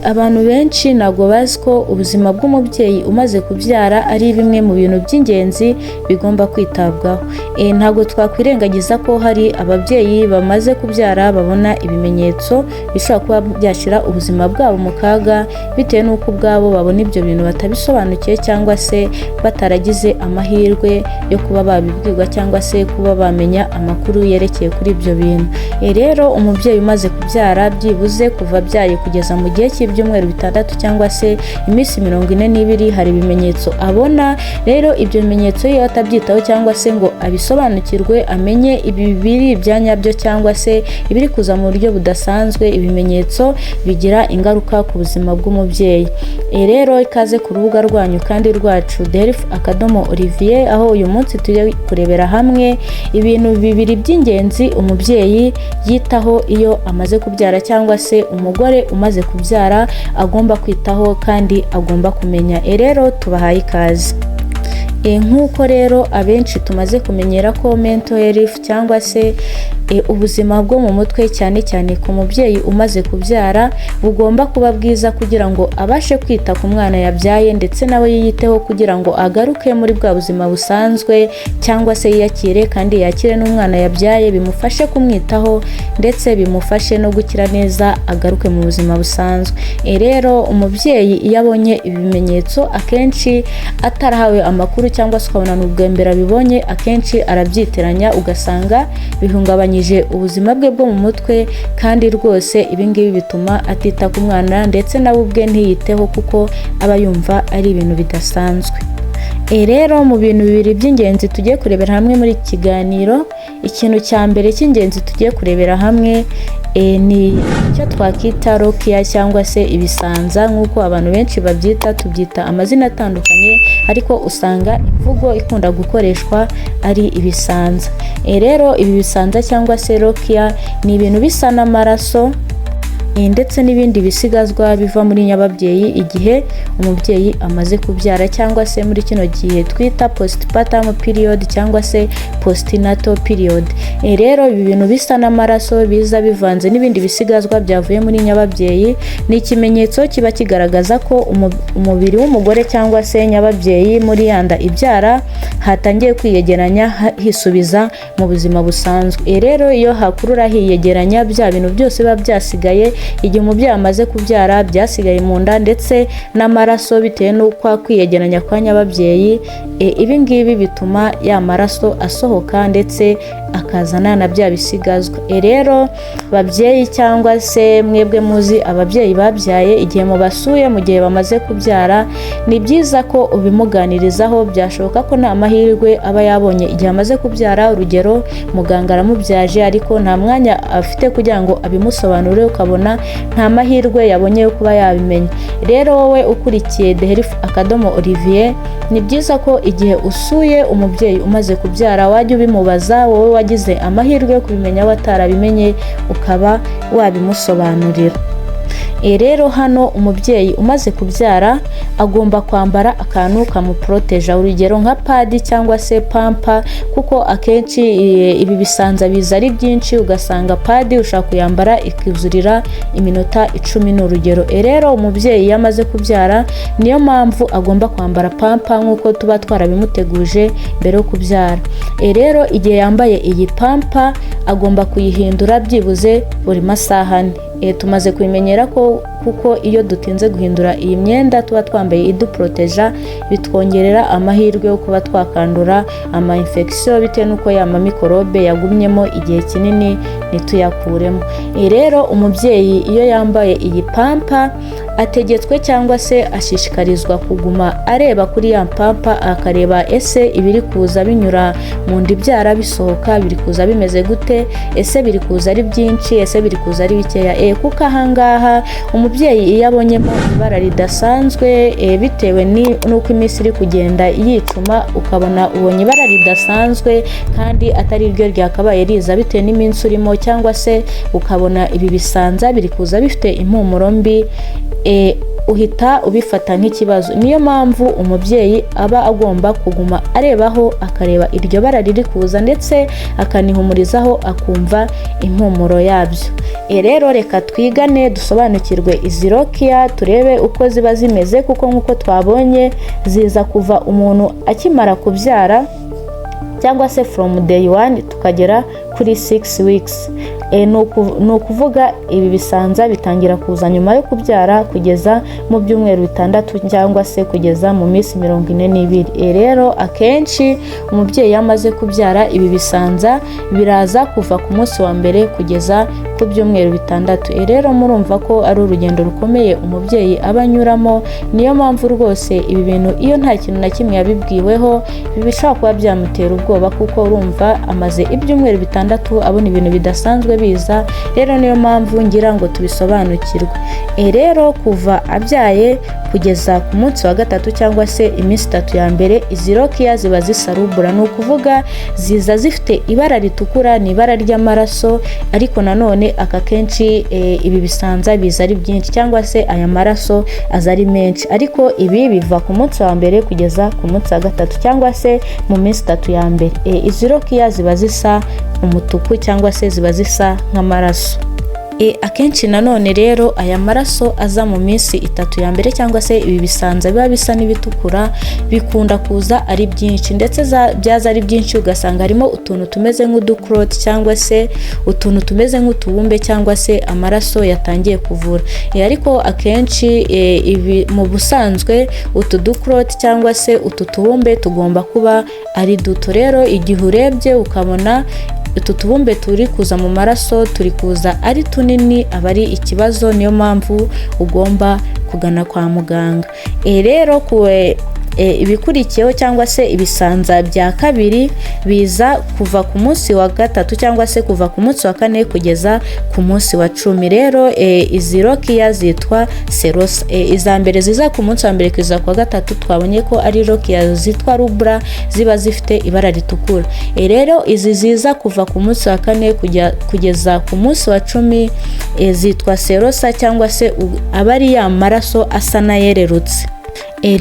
Abantu benshi ntabwo bazi ko ubuzima bw'umubyeyi umaze kubyara ari bimwe mu bintu by'ingenzi bigomba kwitabwaho. Ntabwo twakwirengagiza ko hari ababyeyi bamaze kubyara babona ibimenyetso bishobora kuba byashyira ubuzima bwabo mu kaga bitewe n'uko ubwabo babona ibyo bintu batabisobanukiwe cyangwa se bataragize amahirwe yo kuba babibwirwa cyangwa se kuba bamenya amakuru yerekeye kuri ibyo bintu. Rero umubyeyi umaze kubyara byibuze kuva abyaye kugeza mu gihe cy'ibyumweru 6 cyangwa se iminsi 42 hari ibimenyetso abona. Rero ibyo bimenyetso iyo atabyitaho cyangwa se ngo abisobanukirwe amenye ibi biri ibyanyabyo cyangwa se ibiri kuza mu buryo budasanzwe, ibimenyetso bigira ingaruka ku buzima bw'umubyeyi. Rero ikaze ku rubuga rwanyu kandi rwacu Olivier, aho uyu munsi tujya kurebera hamwe ibintu 2 by'ingenzi umubyeyi yitaho iyo amaze kubyara cyangwa se umugore umaze kubyara agomba kwitaho kandi agomba kumenya. Rero tubahaye ikaze. Nk'uko rero abenshi tumaze kumenyera ko mental health cyangwa se ubuzima bwo mu mutwe cyane cyane ku mubyeyi umaze kubyara bugomba kuba bwiza kugira ngo abashe kwita ku mwana yabyaye ndetse nawe yiyiteho kugira ngo agaruke muri bwa buzima busanzwe cyangwa se yiyakire kandi yakire n'umwana yabyaye, bimufashe kumwitaho ndetse bimufashe no gukira neza agaruke mu buzima busanzwe. Rero umubyeyi iyo abonye ibimenyetso akenshi atarahawe amakuru cyangwa se ukabona n'ubwembera bibonye, akenshi arabyitiranya ugasanga bihungabanyije ubuzima bwe bwo mu mutwe, kandi rwose ibingibi bituma atita ku mwana ndetse nawe ubwe ntiyiteho kuko aba yumva ari ibintu bidasanzwe. Rero mu bintu 2 by'ingenzi tugiye kurebera hamwe muri iki kiganiro, ikintu cya mbere cy'ingenzi tugiye kurebera hamwe ni icyo twakita rokia cyangwa se ibisanza. Nk'uko abantu benshi babyita, tubyita amazina atandukanye ariko usanga imvugo ikunda gukoreshwa ari ibisanza. Rero ibi bisanza cyangwa se rokia ni ibintu bisa n'amaraso ndetse n'ibindi bisigazwa biva muri nyababyeyi igihe umubyeyi amaze kubyara cyangwa se muri kino gihe twita postpartum period cyangwa se postnatal period. Rero ibi bintu bisa n'amaraso biza bivanze n'ibindi bisigazwa byavuye muri nyababyeyi ni ikimenyetso kiba kigaragaza ko umubiri w'umugore cyangwa se nyababyeyi muri yanda ibyara hatangiye kwiyegeranya hisubiza mu buzima busanzwe. Rero iyo hakurura hiyegeranya bya bintu byose biba byasigaye igihe umubyeyi amaze kubyara byasigaye mu nda ndetse n'amaraso bitewe n'uko kwiyegeranya kwa nyababyeyi, ibi ngibi bituma ya maraso asohoka ndetse akazana na bya bisigazwa. Rero babyeyi cyangwa se mwebwe muzi ababyeyi babyaye, igihe mubasuye mu gihe bamaze kubyara ni byiza ko ubimuganirizaho. Byashoboka ko nta mahirwe aba yabonye igihe amaze kubyara, urugero muganga aramubyaje ariko nta mwanya afite kugira ngo abimusobanurire, ukabona nta mahirwe yabonye yo kuba yabimenya. Rero wowe ukurikiye Olivier, ni byiza ko igihe usuye umubyeyi umaze kubyara wajya ubimubaza, wowe wagize amahirwe yo kubimenya watarabimenye ukaba wabimusobanurira. Rero hano umubyeyi umaze kubyara agomba kwambara akantu kamuproteja, urugero nka padi cyangwa se pampa, kuko akenshi ibi bisanza biza ari byinshi ugasanga padi ushaka kuyambara ikuzurira iminota 10 n'urugero. Rero umubyeyi yamaze kubyara niyo mpamvu agomba kwambara pampa nk'uko tuba twarabimuteguje mbere yo kubyara. Rero igihe yambaye iyi pampa agomba kuyihindura byibuze buri masaha 4. Tumaze kubimenyera ko kuko iyo dutinze guhindura iyi myenda tuba twambaye iduproteja bitwongerera amahirwe yo kuba twakandura ama infection bitewe n'uko ya mikorobe yagumyemo igihe kinini nituyakuremo. Rero umubyeyi iyo yambaye iyi pampa ategetswe cyangwa se ashishikarizwa kuguma areba kuri ya pampa, akareba ese ibiri kuza binyura mu nda ibyara bisohoka biri kuza bimeze gute, ese biri kuza ari byinshi, ese biri kuza ari bikeya. Kuko ahangaha umubyeyi iyo abonyemo ibara ridasanzwe bitewe n'uko iminsi iri kugenda yicuma, ukabona ubonye ibara ridasanzwe kandi atari ryo ryakabaye riza bitewe n'iminsi urimo, cyangwa se ukabona ibi bisanza biri kuza bifite impumuro mbi, uhita ubifata nk'ikibazo. Niyo mpamvu umubyeyi aba agomba kuguma arebaho, akareba iryo bara riri kuza ndetse akanihumurizaho akumva impumuro yabyo. Rero reka twigane dusobanukirwe izi rokia, turebe uko ziba zimeze, kuko nk'uko twabonye ziza kuva umuntu akimara kubyara cyangwa se from day 1 tukagera kuri 6 weeks. Ni ukuvuga ibi bisanza bitangira kuza nyuma yo kubyara kugeza mu byumweru 6 cyangwa se kugeza mu minsi 42. Rero akenshi umubyeyi yamaze kubyara ibi bisanza biraza kuva ku munsi wa mbere kugeza ku byumweru 6. Rero murumva ko ari urugendo rukomeye umubyeyi aba anyuramo. Niyo mpamvu rwose ibi bintu iyo nta kintu na kimwe yabibwiweho bishobora kuba byamutera ubwoba, kuko urumva amaze ibyumweru 6 abona ibintu bidasanzwe biza. Rero niyo mpamvu ngira ngo tubisobanukirwe. Rero kuva abyaye kugeza ku munsi wa 3 cyangwa se iminsi 3 ya mbere, izi rokia ziba zisa rubura. Ni ukuvuga ziza zifite ibara ritukura, ni ibara ry'amaraso, ariko nanone aka kenshi ibi bisanza biza ari byinshi cyangwa se aya maraso aza ari menshi, ariko ibi biva ku munsi wa mbere kugeza ku munsi wa 3 cyangwa se mu minsi 3 ya mbere. Izi rokia ziba zisa umutuku cyangwa se ziba zisa nk'amaraso. Akenshi nanone rero aya maraso aza mu minsi 3 ya mbere cyangwa se ibi bisanza biba bisa n'ibitukura bikunda kuza ari byinshi, ndetse byaza ari byinshi ugasanga harimo utuntu tumeze nk'udukrot cyangwa se utuntu tumeze nk'utubumbe cyangwa se amaraso yatangiye kuvura. Ariko akenshi ibi mu busanzwe utu dukrot cyangwa se utu tubumbe tugomba kuba ari duto. Rero igihe urebye ukabona utu tubumbe turi kuza mu maraso turi kuza ari tunini, aba ari ikibazo. Niyo mpamvu ugomba kugana kwa muganga. Rero ibikurikiyeho cyangwa se ibisanza bya kabiri biza kuva ku munsi wa 3 cyangwa se kuva ku munsi wa 4 kugeza ku munsi wa 10. Rero izi rokia zitwa serosa. Iza mbere ziza ku munsi wa mbere kugeza ku wa 3 twabonye ko ari rokia zitwa rubra, ziba zifite ibara ritukura. Rero izi ziza kuva ku munsi wa 4 kugeza ku munsi wa 10 zitwa serosa cyangwa se abari ya maraso asa n'ayererutse.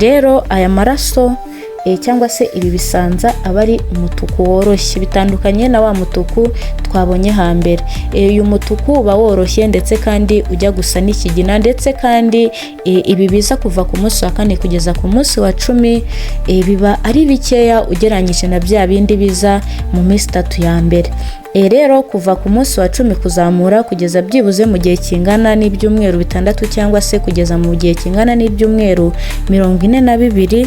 Rero aya maraso cyangwa se ibi bisanza aba ari umutuku woroshye, bitandukanye na wa mutuku twabonye hambere. Uyu mutuku uba woroshye ndetse kandi ujya gusa n'ikigina, ndetse kandi ibi biza kuva ku munsi wa 4 kugeza ku munsi wa 10 biba ari bikeya ugereranyije na bya bindi biza mu minsi 3 ya mbere. Rero kuva ku munsi wa 10 kuzamura kugeza byibuze mu gihe kingana n'ibyumweru 6 cyangwa se kugeza mu gihe kingana n'ibyumweru 42,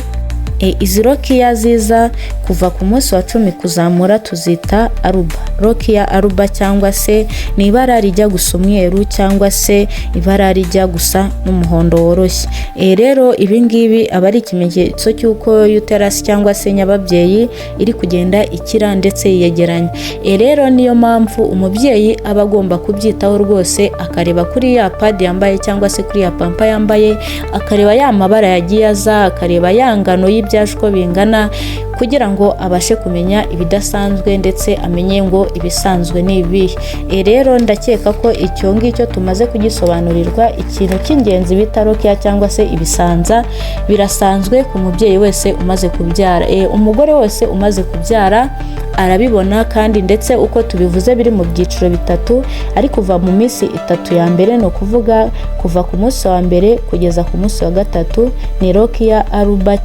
izi rokia ziza kuva ku munsi wa 10 kuzamura tuzita aruba. Rokia aruba cyangwa se ni ibara rijya gusa umweru cyangwa se ibara rijya gusa n'umuhondo woroshye. Rero ibi ngibi aba ari ikimenyetso cy'uko uterus cyangwa se nyababyeyi iri kugenda ikira ndetse yegeranya. Rero niyo mpamvu umubyeyi aba agomba kubyitaho rwose, akareba kuri ya pad yambaye cyangwa se kuri ya pampa yambaye, akareba ya mabara yagiye aza, akareba ya ngano y'ibyaje uko bingana, kugira ngo abashe kumenya ibidasanzwe ndetse amenye ngo ibisanzwe ni ibihe. Rero ndakeka ko icyo ngicyo tumaze kugisobanurirwa. Ikintu cy'ingenzi bita rokia cyangwa se ibisanza birasanzwe ku mubyeyi wese umaze kubyara. Umugore wese umaze kubyara arabibona, kandi ndetse uko tubivuze biri mu byiciro bitatu, ari kuva mu minsi 3 ya mbere, no kuvuga kuva ku munsi wa mbere kugeza ku munsi wa 3 ni rokia aruba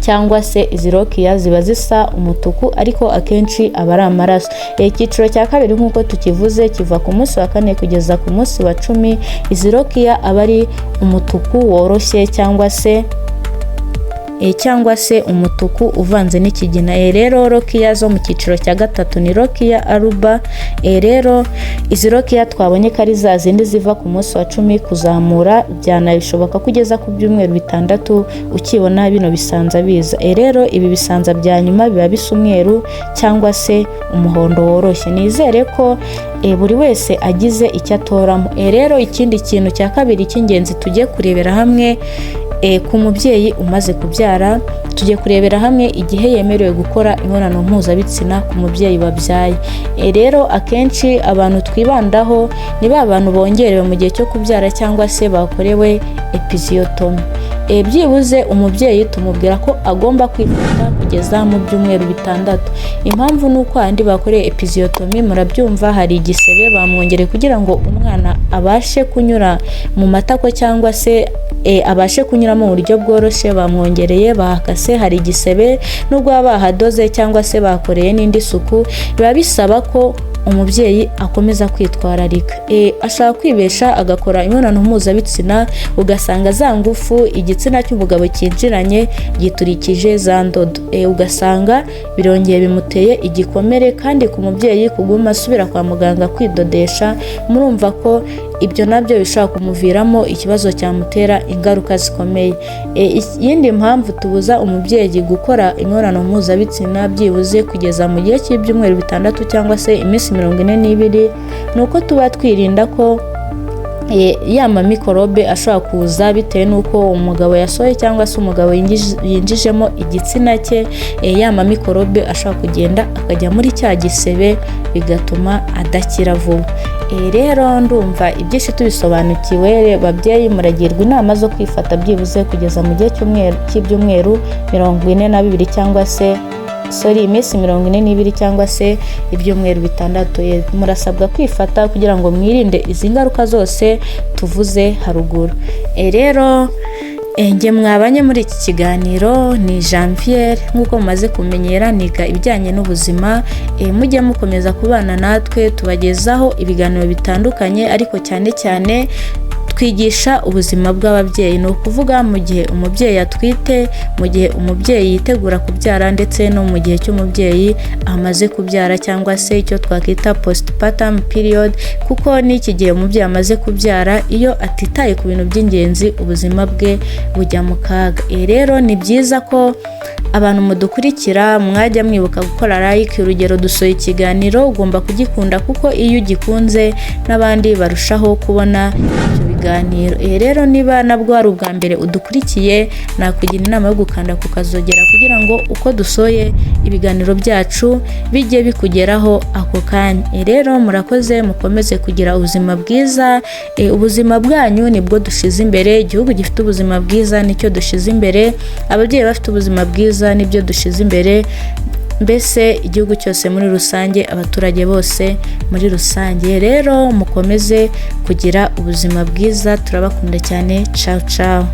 cyangwa se izi rokia ziba zisa umutuku ariko akenshi aba ari amaraso. Icyiciro cya kabiri nk'uko tukivuze kiva ku munsi wa 4 kugeza ku munsi wa 10, izi rokia aba ari umutuku woroshye cyangwa se umutuku uvanze n'ikigina. Rero rokia zo mu cyiciro cya 3 ni rokia aruba. Rero izi rokia twabonye ko ari za zindi ziva ku munsi wa 10 kuzamura, byanabishoboka kugeza ku byumweru 6 ukibona bino bisanza biza. Rero ibi bisanza bya nyuma biba bisa umweru cyangwa se umuhondo woroshye. Nizere ko buri wese agize icyo atoramo. Rero ikindi kintu cya kabiri cy'ingenzi tugiye kurebera hamwe, ku mubyeyi umaze kubyara. Tugiye kurebera hamwe igihe yemerewe gukora imibonano mpuzabitsina ku mubyeyi wabyaye. Rero akenshi abantu twibandaho ni ba bantu bongerewe mu gihe cyo kubyara cyangwa se bakorewe episiotomy. Byibuze umubyeyi tumubwira ko agomba kwifata kugeza mu byumweru 6. Impamvu ni uko andi bakoreye episiotomy murabyumva, hari igisebe bamwongereye kugira ngo umwana abashe kunyura mu matako cyangwa se abashe kunyura mu buryo bworoshye. Bamwongereye, bahakase, hari igisebe, nubwo baba bahadoze cyangwa se bakoreye n'indi suku, biba bisaba ko umubyeyi akomeza kwitwararika. Ashaka kwibesha agakora imibonano mpuzabitsina, ugasanga za ngufu igitsina cy'umugabo cyinjiranye giturikije za ndodo, ugasanga birongeye bimuteye igikomere, kandi ku mubyeyi kuguma asubira kwa muganga kwidodesha, murumva ko ibyo nabyo bishobora kumuviramo ikibazo cyamutera ingaruka zikomeye. Iyindi mpamvu tubuza umubyeyi gukora imibonano mpuzabitsina byibuze kugeza mu gihe cy'ibyumweru 6 cyangwa se iminsi 42 ni uko tuba twirinda ko ya mikorobe ashobora kuza bitewe n'uko umugabo yasohoye cyangwa se umugabo yinjijemo igitsina cye. Ya mikorobe ashobora kugenda akajya muri cya gisebe bigatuma adakira vuba. Rero ndumva ibyinshi tubisobanukiwe. Babyeyi muragirwa inama zo kwifata byibuze kugeza mu gihe cy'ibyumweru 42 cyangwa se iminsi 42 cyangwa se ibyumweru 6. Murasabwa kwifata kugira ngo mwirinde izi ngaruka zose tuvuze haruguru. Rero njye mwabanye muri iki kiganiro ni Janviere, nk'uko mumaze kumenyera niga ibijyanye n'ubuzima. Mujye mukomeza kubana natwe, tubagezaho ibiganiro bitandukanye, ariko cyane cyane twigisha ubuzima bw'ababyeyi. Ni ukuvuga mu gihe umubyeyi atwite, mu gihe umubyeyi yitegura kubyara, ndetse no mu gihe cy'umubyeyi amaze kubyara cyangwa se icyo twakwita postpartum period, kuko n'iki gihe umubyeyi amaze kubyara iyo atitaye ku bintu by'ingenzi ubuzima bwe bujya mu kaga. Rero ni byiza ko abantu mudukurikira mwajya mwibuka gukora like. Urugero, dusohoye ikiganiro ugomba kugikunda, kuko iyo ugikunze n'abandi barushaho kubona ibyo biganiro. Rero niba nabwo ari ubwa mbere udukurikiye, nakugira inama yo gukanda ku kazogera kugira ngo uko dusohoye ibiganiro byacu bijye bikugeraho ako kanya. Rero murakoze, mukomeze kugira ubuzima bwiza. Ubuzima bwanyu nibwo dushize imbere. Igihugu gifite ubuzima bwiza nicyo dushize imbere. Ababyeyi bafite ubuzima bwiza nibyo dushize imbere. Mbese igihugu cyose muri rusange, abaturage bose muri rusange. Rero mukomeze kugira ubuzima bwiza, turabakunda cyane. Ciao ciao.